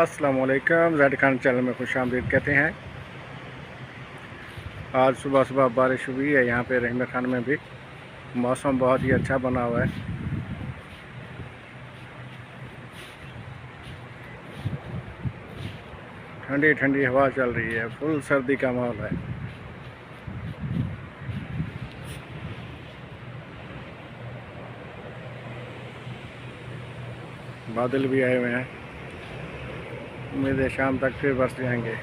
अस्सलामुअलैकुम, Z Khan channel में खुशामदीद कहते हैं। आज सुबह सुबह बारिश हुई है यहाँ पे रहमत खान में भी। मौसम बहुत ही अच्छा बना हुआ है। ठंडी ठंडी हवा चल रही है, फुल सर्दी का माहौल है। बादल भी आए हुए हैं, उम्मीद है शाम तक फिर बरस जाएंगे।